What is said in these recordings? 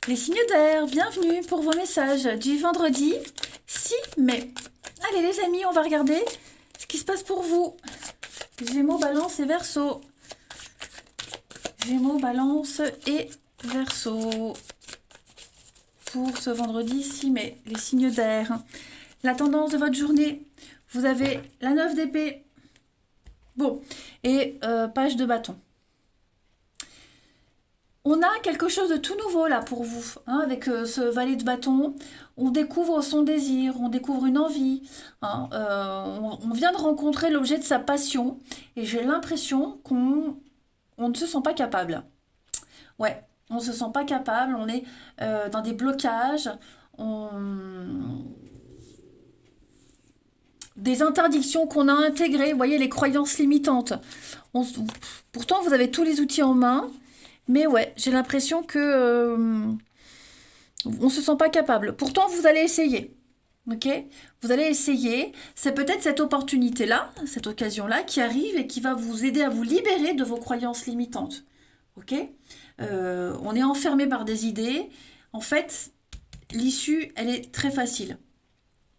Les signes d'air, bienvenue pour vos messages du vendredi 6 mai. Allez les amis, on va regarder ce qui se passe pour vous. Gémeaux, Balance et Verseau. Gémeaux, Balance et Verseau. Pour ce vendredi 6 mai, les signes d'air. La tendance de votre journée, vous avez la 9 d'épée. Bon, et page de bâton. On a quelque chose de tout nouveau là pour vous, hein, avec ce valet de bâton. On découvre son désir, on découvre une envie. Hein, on vient de rencontrer l'objet de sa passion et j'ai l'impression qu'on ne se sent pas capable. Ouais, on ne se sent pas capable, on est dans des blocages, des interdictions qu'on a intégrées, vous voyez, les croyances limitantes. Pourtant, vous avez tous les outils en main. Mais ouais, j'ai l'impression que on se sent pas capable. Pourtant, vous allez essayer. Ok? Vous allez essayer. C'est peut-être cette opportunité-là, cette occasion-là, qui arrive et qui va vous aider à vous libérer de vos croyances limitantes. Ok? On est enfermé par des idées. En fait, l'issue, elle est très facile.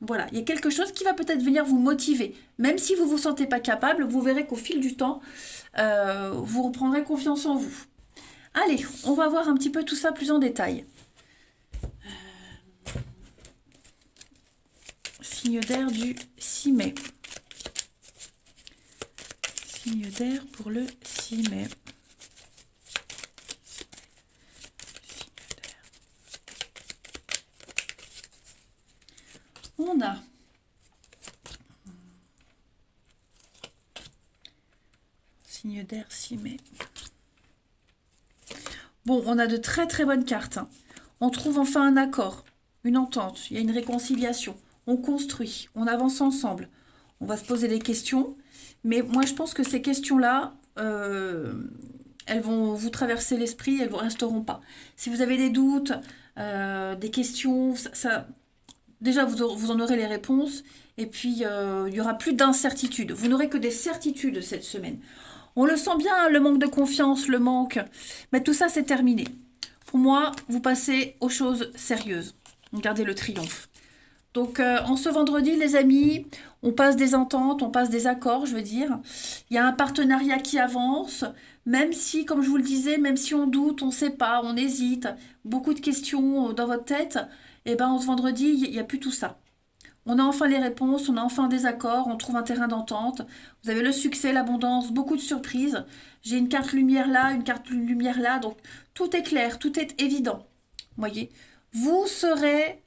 Voilà, il y a quelque chose qui va peut-être venir vous motiver. Même si vous ne vous sentez pas capable, vous verrez qu'au fil du temps, vous reprendrez confiance en vous. Allez, on va voir un petit peu tout ça plus en détail. Signe d'air du 6 mai. Signe d'air pour le 6 mai. On a signe d'air 6 mai. Bon, on a de très très bonnes cartes. On trouve enfin un accord, une entente, il y a une réconciliation. On construit, on avance ensemble. On va se poser des questions, mais moi je pense que ces questions-là, elles vont vous traverser l'esprit, elles ne resteront pas. Si vous avez des doutes, des questions, déjà vous en aurez les réponses, et puis il n'y aura plus d'incertitude. Vous n'aurez que des certitudes cette semaine. On le sent bien, le manque de confiance, le manque. Mais tout ça, c'est terminé. Pour moi, vous passez aux choses sérieuses. Regardez le triomphe. Donc, en ce vendredi, les amis, on passe des ententes, on passe des accords, je veux dire. Il y a un partenariat qui avance, même si, comme je vous le disais, même si on doute, on ne sait pas, on hésite, beaucoup de questions dans votre tête, et ben, ce vendredi, il n'y a plus tout ça. On a enfin les réponses, on a enfin des accords, on trouve un terrain d'entente. Vous avez le succès, l'abondance, beaucoup de surprises. J'ai une carte lumière là, une carte lumière là, donc tout est clair, tout est évident. Voyez, vous serez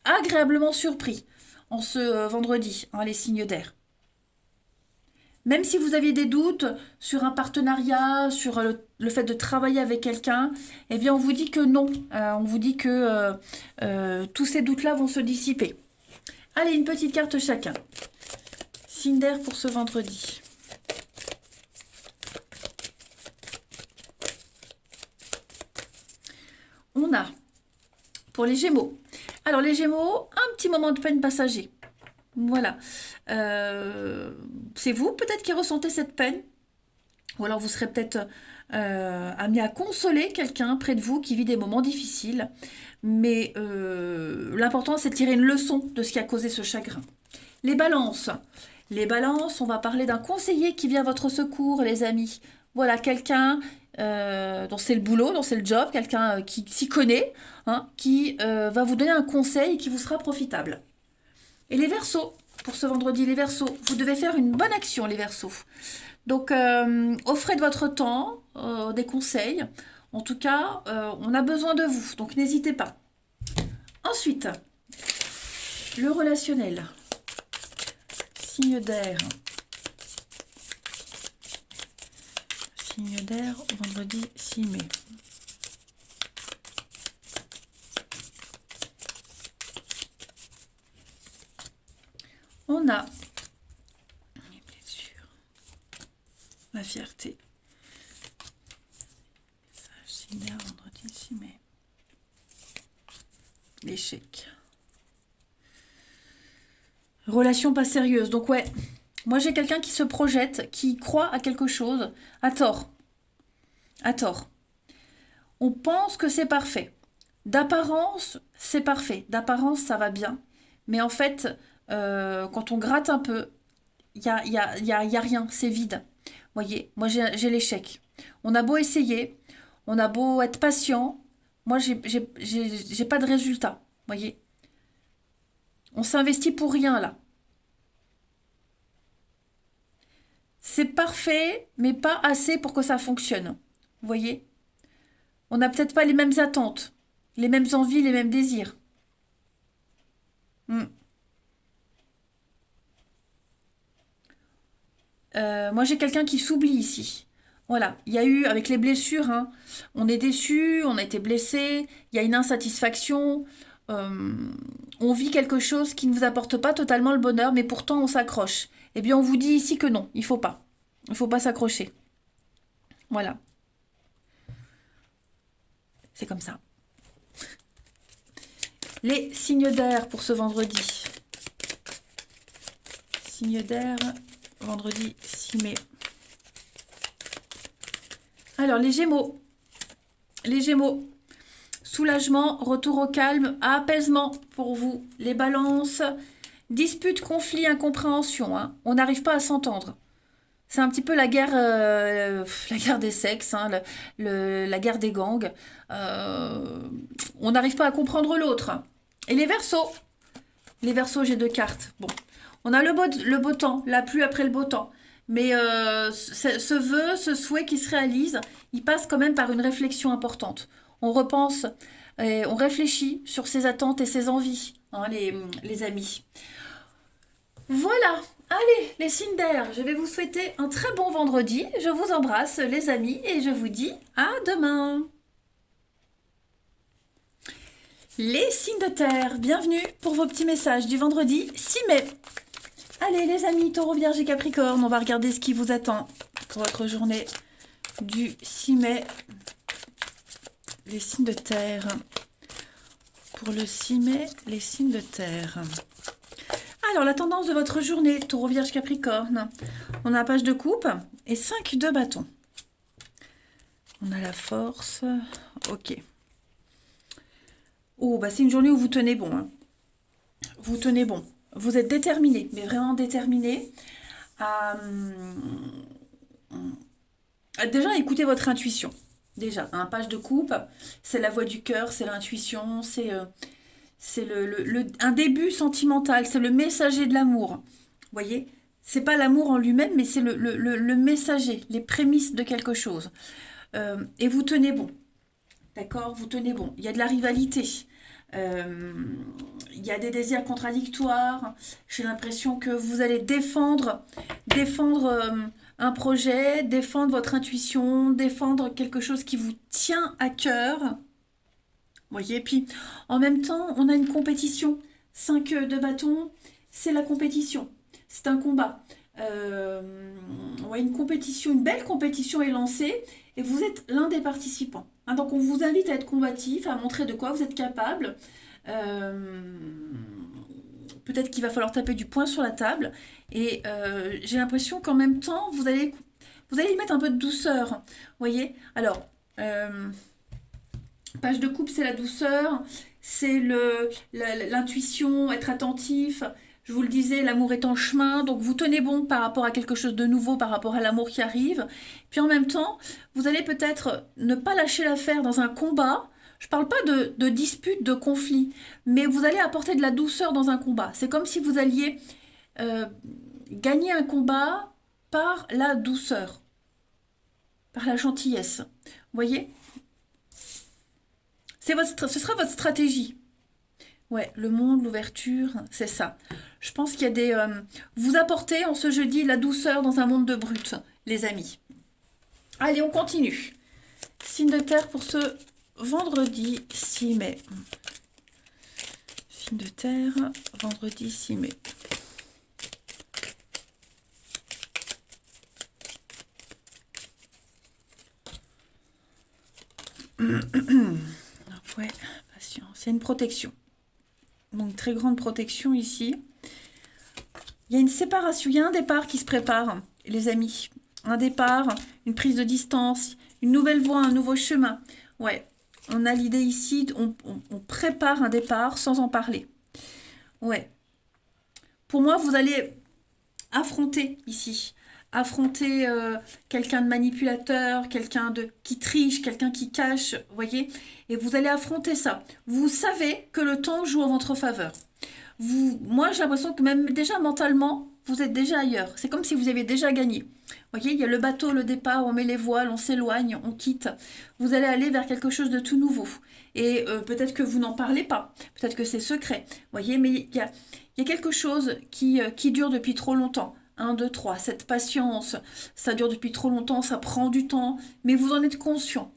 agréablement surpris en ce vendredi, hein, les signes d'air. Même si vous aviez des doutes sur un partenariat, sur le fait de travailler avec quelqu'un, eh bien on vous dit que non. On vous dit que tous ces doutes-là vont se dissiper. Allez, une petite carte chacun. Signe d'air pour ce vendredi. On a, pour les Gémeaux. Alors les Gémeaux, un petit moment de peine passager. Voilà. C'est vous peut-être qui ressentez cette peine. Ou alors vous serez peut-être amené à consoler quelqu'un près de vous qui vit des moments difficiles. Mais l'important, c'est de tirer une leçon de ce qui a causé ce chagrin. Les balances. Les balances, on va parler d'un conseiller qui vient à votre secours, les amis. Voilà, quelqu'un dont c'est le boulot, dont c'est le job, quelqu'un qui s'y connaît, hein, qui va vous donner un conseil qui vous sera profitable. Et les Verseaux, pour ce vendredi, les Verseaux, vous devez faire une bonne action, les Verseaux. Donc, offrez de votre temps, des conseils. En tout cas, on a besoin de vous, donc n'hésitez pas. Ensuite, le relationnel. Signe d'air. Signe d'air, vendredi 6 mai. On a les blessures, la fierté. Signe d'air, vendredi 6 mai. L'échec. Relation pas sérieuse. Donc ouais, moi j'ai quelqu'un qui se projette, qui croit à quelque chose, à tort. À tort. On pense que c'est parfait. D'apparence, c'est parfait. D'apparence, ça va bien. Mais en fait, quand on gratte un peu, il y a rien, c'est vide. Voyez, moi j'ai l'échec. On a beau essayer, on a beau être patient, moi j'ai pas de résultat. Voyez, on s'investit pour rien là. C'est parfait, mais pas assez pour que ça fonctionne. Vous voyez, on n'a peut-être pas les mêmes attentes, les mêmes envies, les mêmes désirs. Hmm. Moi, j'ai quelqu'un qui s'oublie ici. Voilà, il y a eu, avec les blessures, hein, on est déçu, on a été blessé, il y a une insatisfaction, euh, on vit quelque chose qui ne vous apporte pas totalement le bonheur, mais pourtant on s'accroche. Eh bien, on vous dit ici que non, il faut pas. Il faut pas s'accrocher. Voilà, c'est comme ça. Les signes d'air pour ce vendredi. Signes d'air, vendredi 6 mai. Alors, les Gémeaux. Les Gémeaux. Soulagement, retour au calme, apaisement pour vous. Les Balances. Dispute, conflit, incompréhension. Hein. On n'arrive pas à s'entendre. C'est un petit peu la guerre des sexes, hein, la guerre des gangs. On n'arrive pas à comprendre l'autre. Et les Verseaux. Les Verseaux, j'ai deux cartes. Bon, on a le beau temps, la pluie après le beau temps. Mais ce vœu, ce souhait qui se réalise, il passe quand même par une réflexion importante. On repense, et on réfléchit sur ses attentes et ses envies, hein, les amis. Voilà, allez, les signes d'air, je vais vous souhaiter un très bon vendredi. Je vous embrasse, les amis, et je vous dis à demain. Les signes de terre, bienvenue pour vos petits messages du vendredi 6 mai. Allez les amis, Taureau, Vierge et Capricorne, on va regarder ce qui vous attend pour votre journée du 6 mai. Les signes de terre. Pour le 6 mai, les signes de terre. Alors, la tendance de votre journée, Taureau, Vierge, Capricorne. On a la page de coupe et 5 de bâton. On a la force. Ok. Oh, bah c'est une journée où vous tenez bon. Hein. Vous tenez bon. Vous êtes déterminé, mais vraiment déterminé à, déjà écouter votre intuition. Déjà, un page de coupe, c'est la voix du cœur, c'est l'intuition, c'est un début sentimental, c'est le messager de l'amour. Vous voyez, c'est pas l'amour en lui-même, mais c'est le messager, les prémices de quelque chose. Et vous tenez bon. D'accord, vous tenez bon. Il y a de la rivalité. Il y a des désirs contradictoires. J'ai l'impression que vous allez défendre un projet, défendre votre intuition, défendre quelque chose qui vous tient à cœur. Vous voyez, puis en même temps, on a une compétition. 5 de bâton, c'est la compétition. C'est un combat. Ouais, une compétition, une belle compétition est lancée et vous êtes l'un des participants. Hein, donc on vous invite à être combatif, à montrer de quoi vous êtes capable. Peut-être qu'il va falloir taper du poing sur la table. Et j'ai l'impression qu'en même temps, vous allez y mettre un peu de douceur. Vous voyez? Alors, page de coupe, c'est la douceur, c'est l'intuition, être attentif. Je vous le disais, l'amour est en chemin, donc vous tenez bon par rapport à quelque chose de nouveau, par rapport à l'amour qui arrive. Puis en même temps, vous allez peut-être ne pas lâcher l'affaire dans un combat. Je ne parle pas de dispute, de conflit, mais vous allez apporter de la douceur dans un combat. C'est comme si vous alliez gagner un combat par la douceur, par la gentillesse. Vous voyez ? Ce sera votre stratégie. Ouais, le monde, l'ouverture, c'est ça. Je pense qu'il y a des... vous apportez en ce jeudi la douceur dans un monde de brut, les amis. Allez, on continue. Signe de terre pour ce vendredi 6 mai. Signe de terre, vendredi 6 mai. Ouais, patience. Il y a une protection. Donc, très grande protection ici. Il y a une séparation, il y a un départ qui se prépare, les amis. Un départ, une prise de distance, une nouvelle voie, un nouveau chemin. Ouais, On a l'idée ici, on prépare un départ sans en parler. Ouais. Pour moi, vous allez affronter ici. Affronter quelqu'un de manipulateur, quelqu'un de qui triche, quelqu'un qui cache, vous voyez. Et vous allez affronter ça. Vous savez que le temps joue en votre faveur. Moi, j'ai l'impression que même déjà mentalement, vous êtes déjà ailleurs. C'est comme si vous aviez déjà gagné. Vous voyez, il y a le bateau, le départ, on met les voiles, on s'éloigne, on quitte. Vous allez aller vers quelque chose de tout nouveau. Et peut-être que vous n'en parlez pas. Peut-être que c'est secret. Vous voyez, mais il y a quelque chose qui dure depuis trop longtemps. Un, 2, 3. Cette patience, ça dure depuis trop longtemps, ça prend du temps, mais vous en êtes conscient.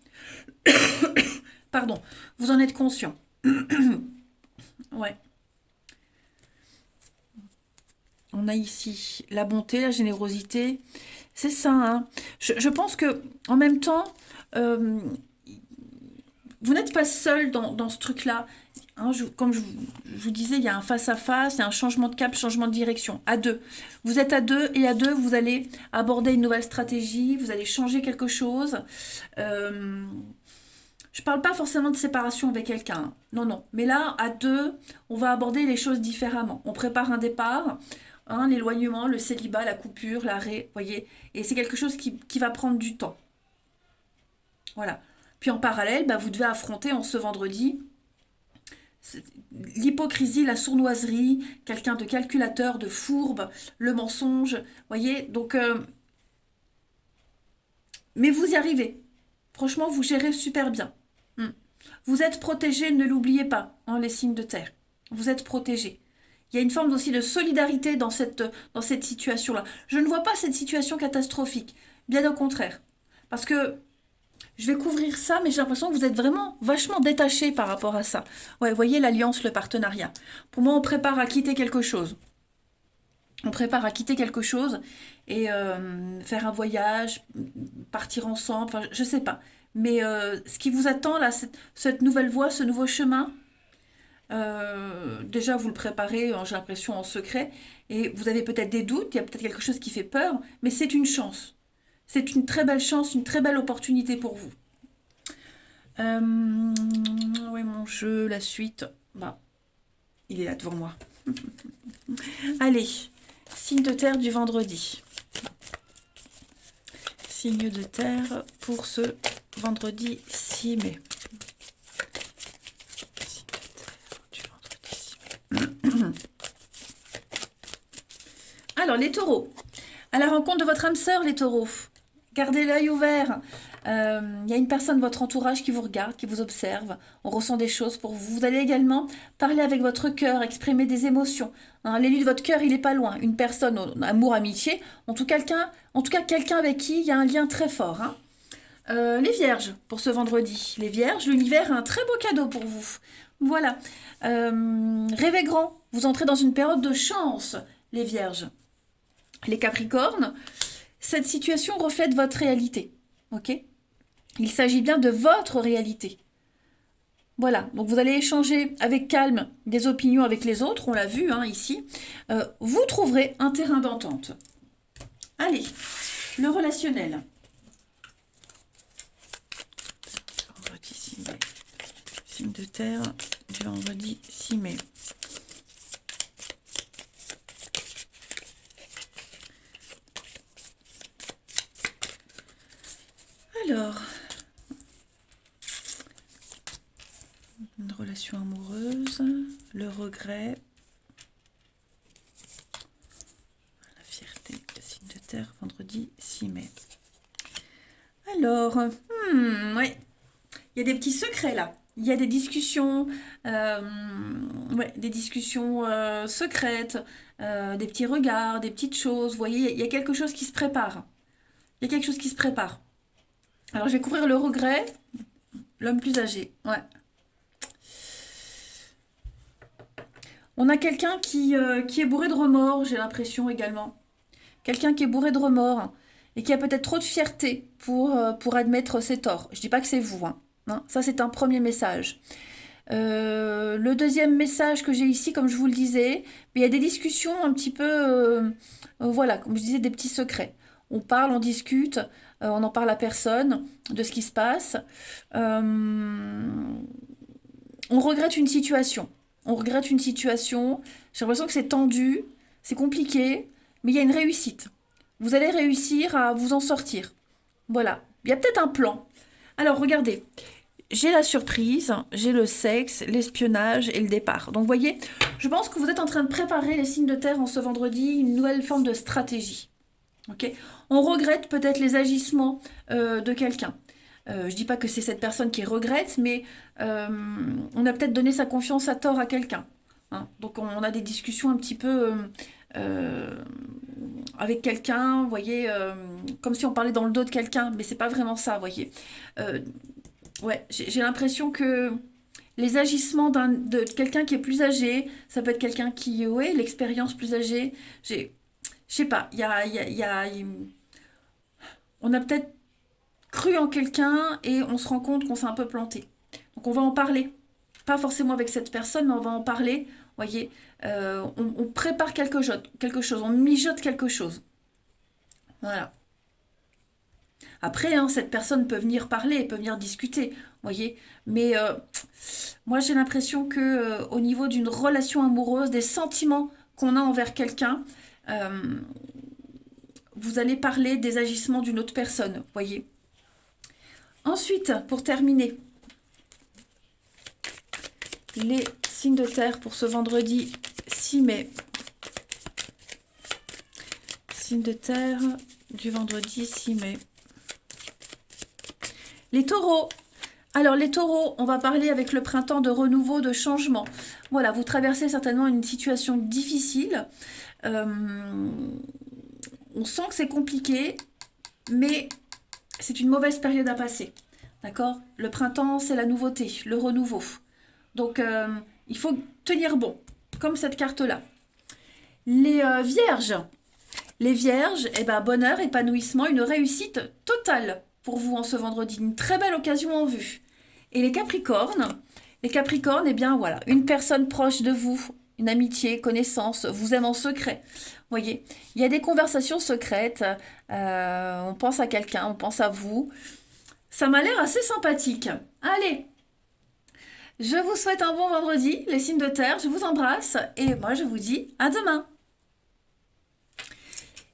Pardon, vous en êtes conscient. Ouais. On a ici la bonté, la générosité. C'est ça, hein. Je pense que en même temps, euh, vous n'êtes pas seul dans ce truc-là. Hein, comme je vous disais, il y a un face-à-face, il y a un changement de cap, changement de direction. À deux. Vous êtes à deux et à deux, vous allez aborder une nouvelle stratégie, vous allez changer quelque chose. Je parle pas forcément de séparation avec quelqu'un, hein. Non, non. Mais là, à deux, on va aborder les choses différemment. On prépare un départ, hein, l'éloignement, le célibat, la coupure, l'arrêt, voyez. Et c'est quelque chose qui va prendre du temps. Voilà. Puis en parallèle, bah, vous devez affronter en ce vendredi l'hypocrisie, la sournoiserie, quelqu'un de calculateur, de fourbe, le mensonge, voyez. Donc, mais vous y arrivez. Franchement, vous gérez super bien. Hmm. Vous êtes protégé, ne l'oubliez pas, hein, les signes de terre. Vous êtes protégé. Il y a une forme aussi de solidarité dans cette situation-là. Je ne vois pas cette situation catastrophique. Bien au contraire. Parce que je vais couvrir ça, mais j'ai l'impression que vous êtes vraiment vachement détaché par rapport à ça. Ouais, vous voyez l'alliance, le partenariat. Pour moi, on prépare à quitter quelque chose. On prépare à quitter quelque chose et faire un voyage, partir ensemble, enfin, je sais pas. Mais ce qui vous attend là, cette nouvelle voie, ce nouveau chemin, déjà vous le préparez, j'ai l'impression, en secret, et vous avez peut-être des doutes, il y a peut-être quelque chose qui fait peur, mais c'est une chance. C'est une très belle chance, une très belle opportunité pour vous. Oui, mon jeu, la suite, bah, il est là devant moi. Allez, signe de terre du vendredi. Signe de terre pour ce vendredi 6 mai. Signe de terre du vendredi 6 mai. Alors, les taureaux. À la rencontre de votre âme sœur, les taureaux. Gardez l'œil ouvert. Il y a une personne de votre entourage qui vous regarde, qui vous observe. On ressent des choses pour vous. Vous allez également parler avec votre cœur, exprimer des émotions. Hein, l'élu de votre cœur, il n'est pas loin. Une personne, amour, amitié. En tout cas, quelqu'un avec qui il y a un lien très fort. Hein. Les vierges, pour ce vendredi. Les vierges, l'univers a un très beau cadeau pour vous. Voilà. Rêvez grand. Vous entrez dans une période de chance, les vierges. Les capricornes, cette situation reflète votre réalité. Ok ? Il s'agit bien de votre réalité. Voilà, donc vous allez échanger avec calme des opinions avec les autres, on l'a vu hein, ici. Vous trouverez un terrain d'entente. Allez, le relationnel. Vendredi 6 mai. Signe de terre du vendredi 6 mai. Alors, une relation amoureuse, le regret, la fierté, le signe de terre, vendredi 6 mai. Alors, ouais, il y a des petits secrets là. Il y a des discussions, des discussions secrètes, des petits regards, des petites choses. Vous voyez, il y a quelque chose qui se prépare. Il y a quelque chose qui se prépare. Alors, je vais couvrir le regret, l'homme plus âgé. Ouais. On a quelqu'un qui est bourré de remords, j'ai l'impression également. Quelqu'un qui est bourré de remords et qui a peut-être trop de fierté pour admettre ses torts. Je dis pas que c'est vous, hein. Hein, ça, c'est un premier message. Le deuxième message que j'ai ici, comme je vous le disais, il y a des discussions un petit peu, voilà, comme je disais, des petits secrets. On parle, on discute. on n'en parle à personne de ce qui se passe. On regrette une situation. On regrette une situation. J'ai l'impression que c'est tendu, c'est compliqué, mais il y a une réussite. Vous allez réussir à vous en sortir. Voilà. Il y a peut-être un plan. Alors, regardez. J'ai la surprise, j'ai le sexe, l'espionnage et le départ. Donc, vous voyez, je pense que vous êtes en train de préparer les signes de terre en ce vendredi, une nouvelle forme de stratégie. Ok. On regrette peut-être les agissements de quelqu'un. Je dis pas que c'est cette personne qui regrette, mais on a peut-être donné sa confiance à tort à quelqu'un. Hein. Donc on a des discussions un petit peu avec quelqu'un, vous voyez, comme si on parlait dans le dos de quelqu'un, mais c'est pas vraiment ça, vous voyez. Ouais, j'ai l'impression que les agissements de quelqu'un qui est plus âgé, ça peut être quelqu'un qui, ouais, l'expérience plus âgée, je sais pas, on a peut-être cru en quelqu'un et on se rend compte qu'on s'est un peu planté. Donc on va en parler. Pas forcément avec cette personne, mais on va en parler. Voyez, on prépare quelque chose, on mijote quelque chose. Voilà. Après, hein, cette personne peut venir parler, peut venir discuter, voyez. Mais moi, j'ai l'impression que au niveau d'une relation amoureuse, des sentiments qu'on a envers quelqu'un, euh, vous allez parler des agissements d'une autre personne, voyez. Ensuite, pour terminer, les signes de terre pour ce vendredi 6 mai. Signes de terre du vendredi 6 mai. Les taureaux. Alors les taureaux, on va parler avec le printemps de renouveau, de changement. Voilà, vous traversez certainement une situation difficile. On sent que c'est compliqué, mais c'est une mauvaise période à passer. D'accord? Le printemps, c'est la nouveauté, le renouveau. Donc, il faut tenir bon, comme cette carte-là. Les vierges. Les vierges, eh ben, bonheur, épanouissement, une réussite totale pour vous en ce vendredi. Une très belle occasion en vue. Et les capricornes, eh bien voilà, une personne proche de vous, une amitié, connaissance, vous aime en secret. Vous voyez, il y a des conversations secrètes, on pense à quelqu'un, on pense à vous. Ça m'a l'air assez sympathique. Allez, je vous souhaite un bon vendredi, les signes de terre, je vous embrasse et moi je vous dis à demain.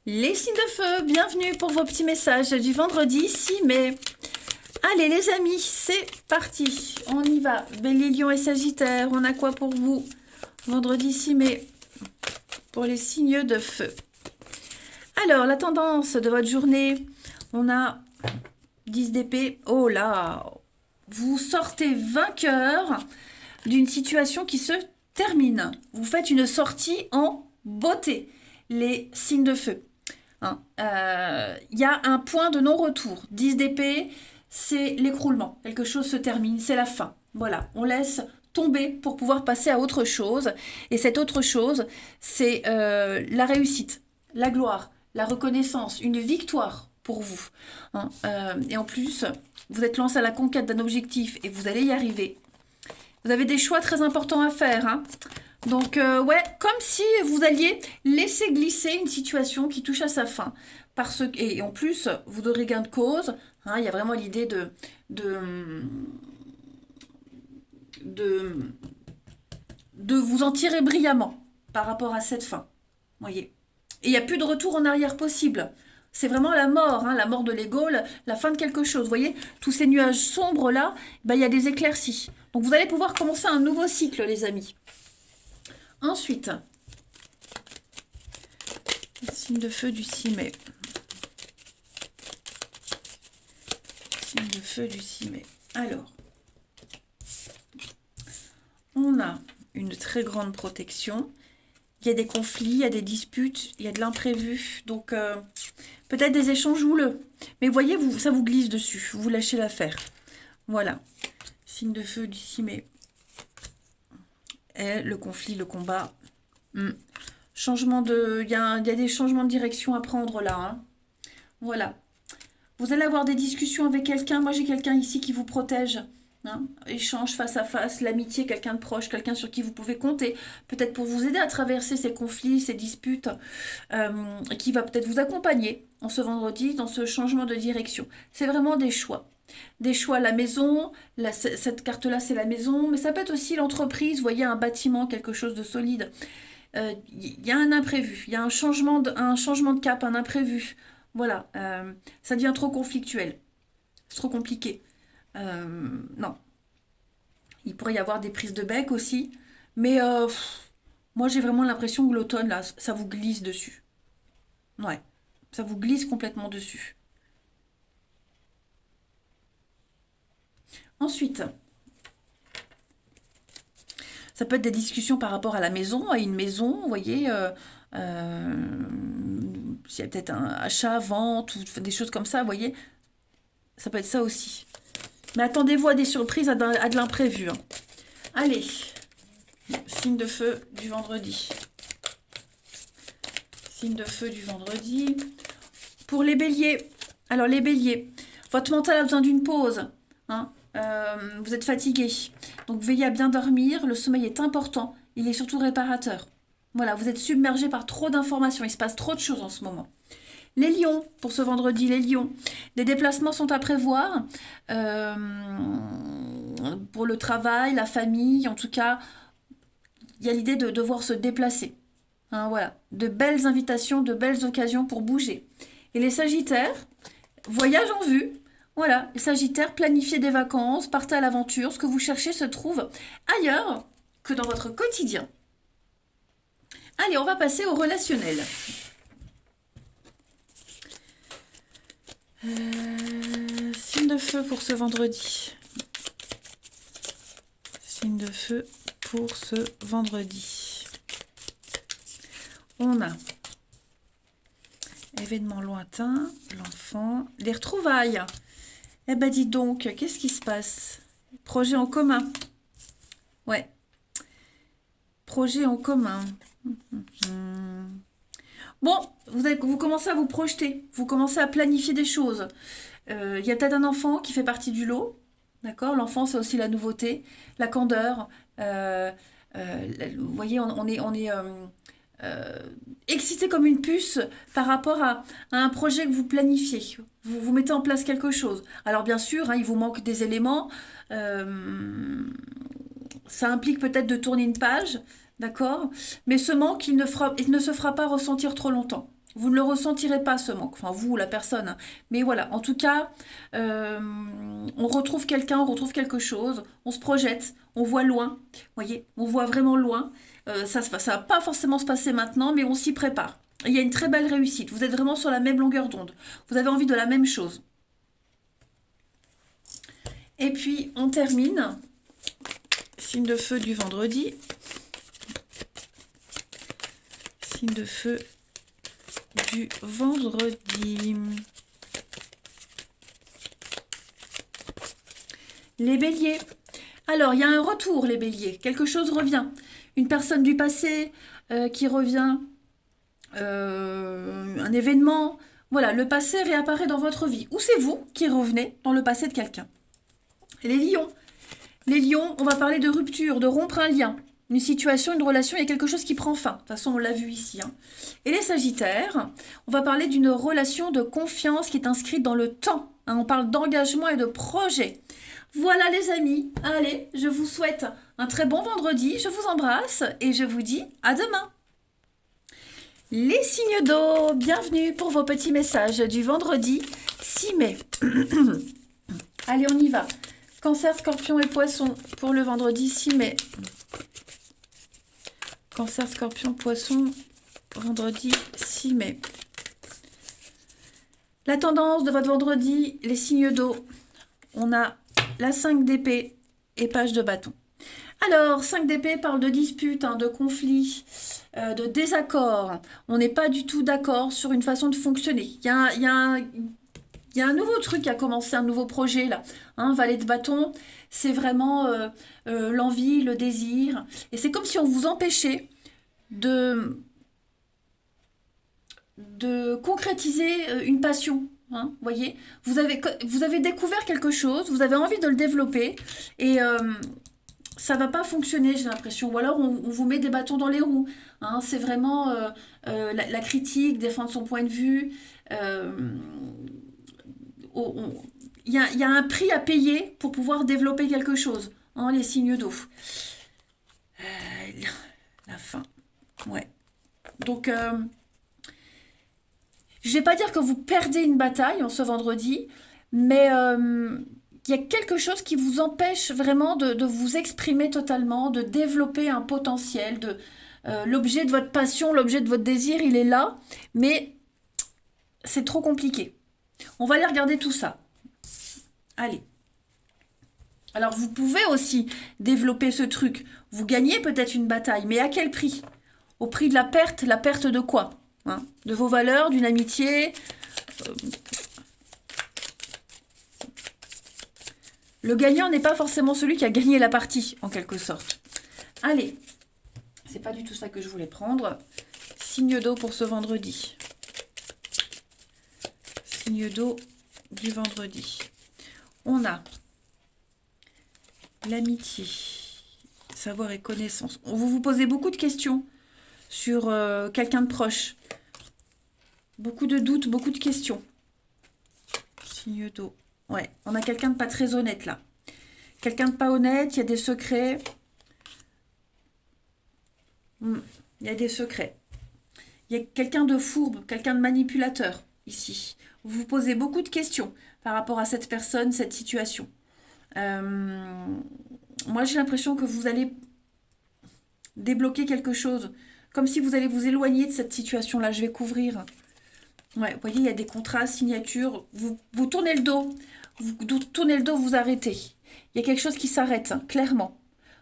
Les signes de feu, bienvenue pour vos petits messages du vendredi 6 mai. Allez les amis, c'est parti, on y va. Bélier, Lion et Sagittaire, on a quoi pour vous? Vendredi 6 mai, pour les signes de feu. Alors, la tendance de votre journée, on a 10 d'épée. Oh là, vous sortez vainqueur d'une situation qui se termine. Vous faites une sortie en beauté, les signes de feu. Il y a un point de non-retour. 10 d'épée, c'est l'écroulement. Quelque chose se termine, c'est la fin. Voilà, on laisse tomber pour pouvoir passer à autre chose. Et cette autre chose, c'est la réussite, la gloire, la reconnaissance, une victoire pour vous. Et en plus, vous êtes lancé à la conquête d'un objectif et vous allez y arriver. Vous avez des choix très importants à faire. Hein. Donc, ouais, comme si vous alliez laisser glisser une situation qui touche à sa fin. Et en plus, vous aurez gain de cause. Hein, il y a vraiment l'idée de vous en tirer brillamment par rapport à cette fin. Voyez. Et il n'y a plus de retour en arrière possible. C'est vraiment la mort, hein, la mort de l'ego, la fin de quelque chose. Vous voyez, tous ces nuages sombres là, ben, il y a des éclaircies. Donc vous allez pouvoir commencer un nouveau cycle, les amis. Ensuite, le signe de feu du 6 mai. Signe de feu du 6 mai. Alors, on a une très grande protection. Il y a des conflits, il y a des disputes, il y a de l'imprévu. Donc, peut-être des échanges houleux. Mais voyez, ça vous glisse dessus. Vous lâchez l'affaire. Voilà. Signe de feu du 6 mai. Et le conflit, le combat. Il y a des changements de direction à prendre là. Hein. Voilà. Vous allez avoir des discussions avec quelqu'un. Moi, j'ai quelqu'un ici qui vous protège. hein. Échange face à face, l'amitié, quelqu'un de proche, quelqu'un sur qui vous pouvez compter, peut-être pour vous aider à traverser ces conflits, ces disputes, qui va peut-être vous accompagner en ce vendredi dans ce changement de direction. C'est vraiment des choix. Des choix à la maison, cette carte-là c'est la maison, mais ça peut être aussi l'entreprise, vous voyez un bâtiment, quelque chose de solide. Il y a un imprévu, il y a un changement de cap, un imprévu. Voilà, ça devient trop conflictuel, c'est trop compliqué. Non, il pourrait y avoir des prises de bec aussi, mais moi j'ai vraiment l'impression que l'automne, là, ça vous glisse dessus. Ouais, ça vous glisse complètement dessus. Ensuite, ça peut être des discussions par rapport à la maison, à une maison, vous voyez, euh, s'il y a peut-être un achat, vente, ou des choses comme ça, vous voyez, ça peut être ça aussi. Mais attendez-vous à des surprises, à de l'imprévu, hein. Allez, signe de feu du vendredi. Signe de feu du vendredi. Pour les béliers, alors les béliers, votre mental a besoin d'une pause, hein. Vous êtes fatigué, donc veillez à bien dormir, le sommeil est important, il est surtout réparateur. Voilà, vous êtes submergé par trop d'informations, il se passe trop de choses en ce moment. Les lions, pour ce vendredi, les lions, des déplacements sont à prévoir pour le travail, la famille, en tout cas, il y a l'idée de devoir se déplacer. Hein, voilà, de belles invitations, de belles occasions pour bouger. Et les sagittaires, voyage en vue. Voilà, les sagittaires, planifiez des vacances, partez à l'aventure. Ce que vous cherchez se trouve ailleurs que dans votre quotidien. Allez, on va passer au relationnel. Signe de feu pour ce vendredi. Signe de feu pour ce vendredi. On a événement lointain, l'enfant, les retrouvailles. Eh ben dis donc, qu'est-ce qui se passe? Projet en commun. Ouais. Projet en commun. Bon, vous commencez à vous projeter, vous commencez à planifier des choses. Il y a peut-être un enfant qui fait partie du lot, d'accord? L'enfant, c'est aussi la nouveauté, la candeur. Vous voyez, on est excité comme une puce par rapport à un projet que vous planifiez. Vous mettez en place quelque chose. Alors bien sûr, hein, il vous manque des éléments. Ça implique peut-être de tourner une page, d'accord? Mais ce manque, il ne se fera pas ressentir trop longtemps. Vous ne le ressentirez pas, ce manque. Enfin, vous, la personne, hein. Mais voilà, en tout cas, on retrouve quelqu'un, on retrouve quelque chose, on se projette, on voit loin. Vous voyez, on voit vraiment loin. Ça va pas forcément se passer maintenant, mais on s'y prépare. Il y a une très belle réussite. Vous êtes vraiment sur la même longueur d'onde. Vous avez envie de la même chose. Et puis, on termine. Signe de feu du vendredi. Signe de feu du vendredi. Les béliers. Alors, il y a un retour, les béliers. Quelque chose revient. Une personne du passé qui revient. Un événement. Voilà, le passé réapparaît dans votre vie. Ou c'est vous qui revenez dans le passé de quelqu'un. Les lions. Les lions, on va parler de rupture, de rompre un lien. Une situation, une relation, il y a quelque chose qui prend fin. De toute façon, on l'a vu ici, hein. Et les sagittaires, on va parler d'une relation de confiance qui est inscrite dans le temps, hein. On parle d'engagement et de projet. Voilà les amis, allez, je vous souhaite un très bon vendredi, je vous embrasse et je vous dis à demain. Les signes d'eau, bienvenue pour vos petits messages du vendredi 6 mai. Allez, on y va. Cancer, Scorpion et Poisson pour le vendredi 6 mai. Cancer, Scorpion, Poisson, vendredi 6 mai. La tendance de votre vendredi, les signes d'eau. On a la 5 d'épée et page de bâton. Alors, 5 d'épée parle de dispute, hein, de conflit, de désaccord. On n'est pas du tout d'accord sur une façon de fonctionner. Il y a un nouveau truc qui a commencé, un nouveau projet là. Hein, Valet de bâton, c'est vraiment l'envie, le désir. Et c'est comme si on vous empêchait de concrétiser une passion. hein, voyez, vous avez découvert quelque chose, vous avez envie de le développer, et ça va pas fonctionner, j'ai l'impression. Ou alors on vous met des bâtons dans les roues, hein. C'est vraiment la critique, défendre son point de vue. euh, il y a un prix à payer pour pouvoir développer quelque chose, hein, les signes d'eau. La fin. Ouais. Donc, je vais pas dire que vous perdez une bataille en ce vendredi, mais il y a quelque chose qui vous empêche vraiment de vous exprimer totalement, de développer un potentiel, l'objet de votre passion, l'objet de votre désir, il est là, mais c'est trop compliqué. On va aller regarder tout ça. Allez. Alors, vous pouvez aussi développer ce truc. Vous gagnez peut-être une bataille, mais à quel prix? Au prix de la perte de quoi? Hein, de vos valeurs, d'une amitié. Le gagnant n'est pas forcément celui qui a gagné la partie, en quelque sorte. Allez, c'est pas du tout ça que je voulais prendre. Signe d'eau pour ce vendredi. Signe d'eau du vendredi. On a l'amitié, savoir et connaissance. Vous vous posez beaucoup de questions sur quelqu'un de proche. Beaucoup de doutes, beaucoup de questions. Signe d'eau. Ouais, on a quelqu'un de pas très honnête là. Quelqu'un de pas honnête, il y a des secrets. Il y a des secrets. Il y a quelqu'un de fourbe, quelqu'un de manipulateur ici. Vous vous posez beaucoup de questions par rapport à cette personne, cette situation. Moi, j'ai l'impression que vous allez débloquer quelque chose. Comme si vous allez vous éloigner de cette situation-là. Je vais couvrir. Ouais, vous voyez, il y a des contrats, signatures. Vous tournez le dos. Vous tournez le dos, vous arrêtez. Il y a quelque chose qui s'arrête, hein, clairement.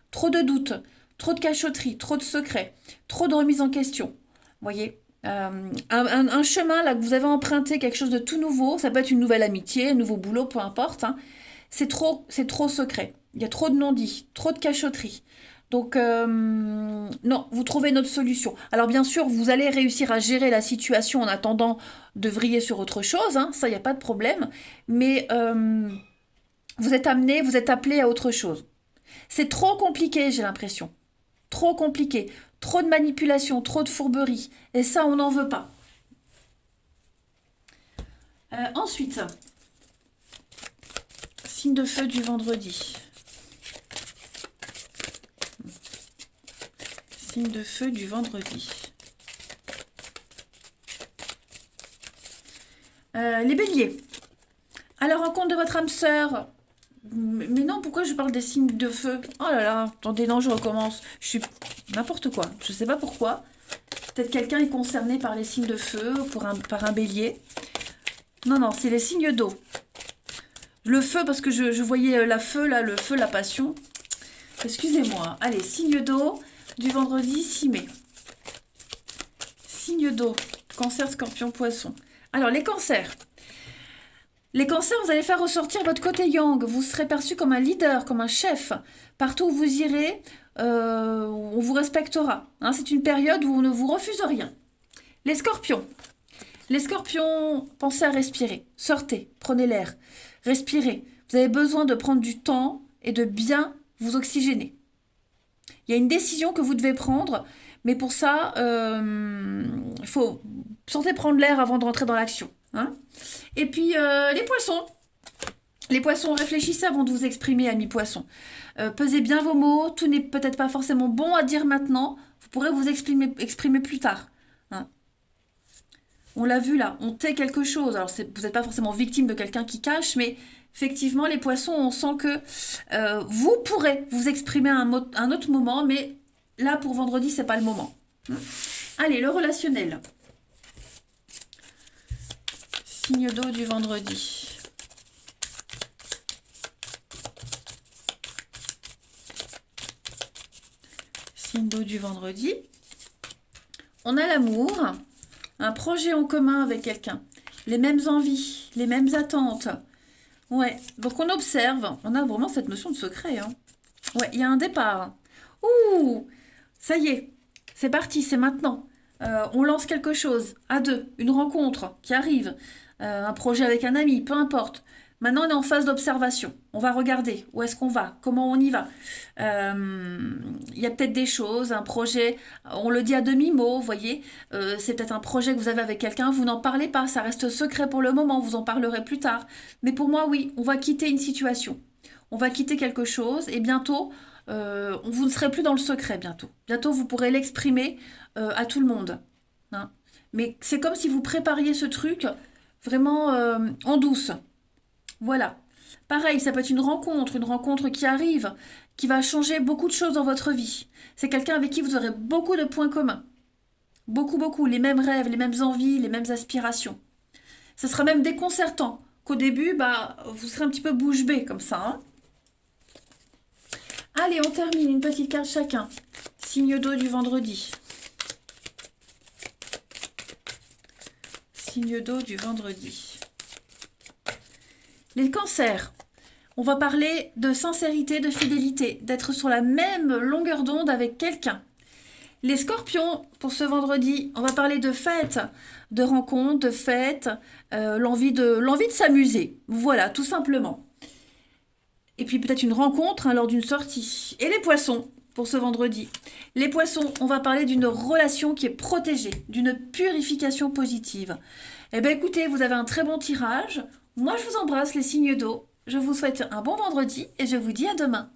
Trop de doutes, trop de cachotterie, trop de secrets, trop de remise en question. Vous voyez, un chemin là que vous avez emprunté, quelque chose de tout nouveau. Ça peut être une nouvelle amitié, un nouveau boulot, peu importe. Hein. C'est trop secret. Il y a trop de non-dits, trop de cachotterie. Donc, non, vous trouvez notre solution. Alors, bien sûr, vous allez réussir à gérer la situation en attendant de vriller sur autre chose. Hein, ça, il n'y a pas de problème. Mais vous êtes amené, vous êtes appelé à autre chose. C'est trop compliqué, j'ai l'impression. Trop compliqué. Trop de manipulation, trop de fourberie. Et ça, on n'en veut pas. Ensuite, signe de feu du vendredi. Signe de feu du vendredi. Les béliers. À la rencontre de votre âme sœur. Mais non, pourquoi je parle des signes de feu? Oh là là, attendez, non, je recommence. Je suis n'importe quoi. Je sais pas pourquoi. Peut-être quelqu'un est concerné par les signes de feu, par un bélier. Non, non, c'est les signes d'eau. Le feu, parce que je voyais la feu, là, le feu, la passion. Excusez-moi. Allez, signe d'eau du vendredi 6 mai. Signe d'eau. Cancer, scorpion, poisson. Alors, les cancers. Les cancers, vous allez faire ressortir votre côté yang. Vous serez perçu comme un leader, comme un chef. Partout où vous irez, on vous respectera. Hein, c'est une période où on ne vous refuse rien. Les scorpions. Les scorpions, pensez à respirer. Sortez, prenez l'air. Respirez. Vous avez besoin de prendre du temps et de bien vous oxygéner. Il y a une décision que vous devez prendre, mais pour ça, il faut sortez prendre l'air avant de rentrer dans l'action. Hein. Et puis, les poissons. Les poissons, réfléchissez avant de vous exprimer, amis poissons. Pesez bien vos mots. Tout n'est peut-être pas forcément bon à dire maintenant. Vous pourrez vous exprimer plus tard. Hein. On l'a vu là, on tait quelque chose. Alors, vous n'êtes pas forcément victime de quelqu'un qui cache, mais effectivement, les poissons, on sent que vous pourrez vous exprimer à un autre moment, mais là, pour vendredi, c'est pas le moment. Allez, le relationnel. Signe d'eau du vendredi. Signe d'eau du vendredi. On a l'amour, un projet en commun avec quelqu'un, les mêmes envies, les mêmes attentes. Ouais, donc on observe, on a vraiment cette notion de secret. Hein. Ouais, il y a un départ. Ouh, ça y est, c'est parti, c'est maintenant. On lance quelque chose, à deux, une rencontre qui arrive. un projet avec un ami, peu importe. Maintenant, on est en phase d'observation. On va regarder où est-ce qu'on va, comment on y va. Il y a peut-être des choses, un projet, on le dit à demi-mot, vous voyez. C'est peut-être un projet que vous avez avec quelqu'un, vous n'en parlez pas, ça reste secret pour le moment, vous en parlerez plus tard. Mais pour moi, oui, on va quitter une situation. On va quitter quelque chose et bientôt, vous ne serez plus dans le secret bientôt. Bientôt, vous pourrez l'exprimer à tout le monde. Hein. Mais c'est comme si vous prépariez ce truc vraiment en douce. Voilà. Pareil, ça peut être une rencontre qui arrive, qui va changer beaucoup de choses dans votre vie. C'est quelqu'un avec qui vous aurez beaucoup de points communs. Beaucoup, beaucoup. Les mêmes rêves, les mêmes envies, les mêmes aspirations. Ce sera même déconcertant qu'au début, bah, vous serez un petit peu bouche bée comme ça. Hein. Allez, on termine une petite carte chacun. Signe d'eau du vendredi. Signe d'eau du vendredi. Les cancers. On va parler de sincérité, de fidélité, d'être sur la même longueur d'onde avec quelqu'un. Les scorpions, pour ce vendredi, on va parler de fêtes, de rencontres, de fêtes, l'envie de s'amuser. Voilà, tout simplement. Et puis peut-être une rencontre hein, lors d'une sortie. Et les poissons, pour ce vendredi. Les poissons, on va parler d'une relation qui est protégée, d'une purification positive. Eh bien écoutez, vous avez un très bon tirage. Moi, je vous embrasse les signes d'eau. Je vous souhaite un bon vendredi et je vous dis à demain.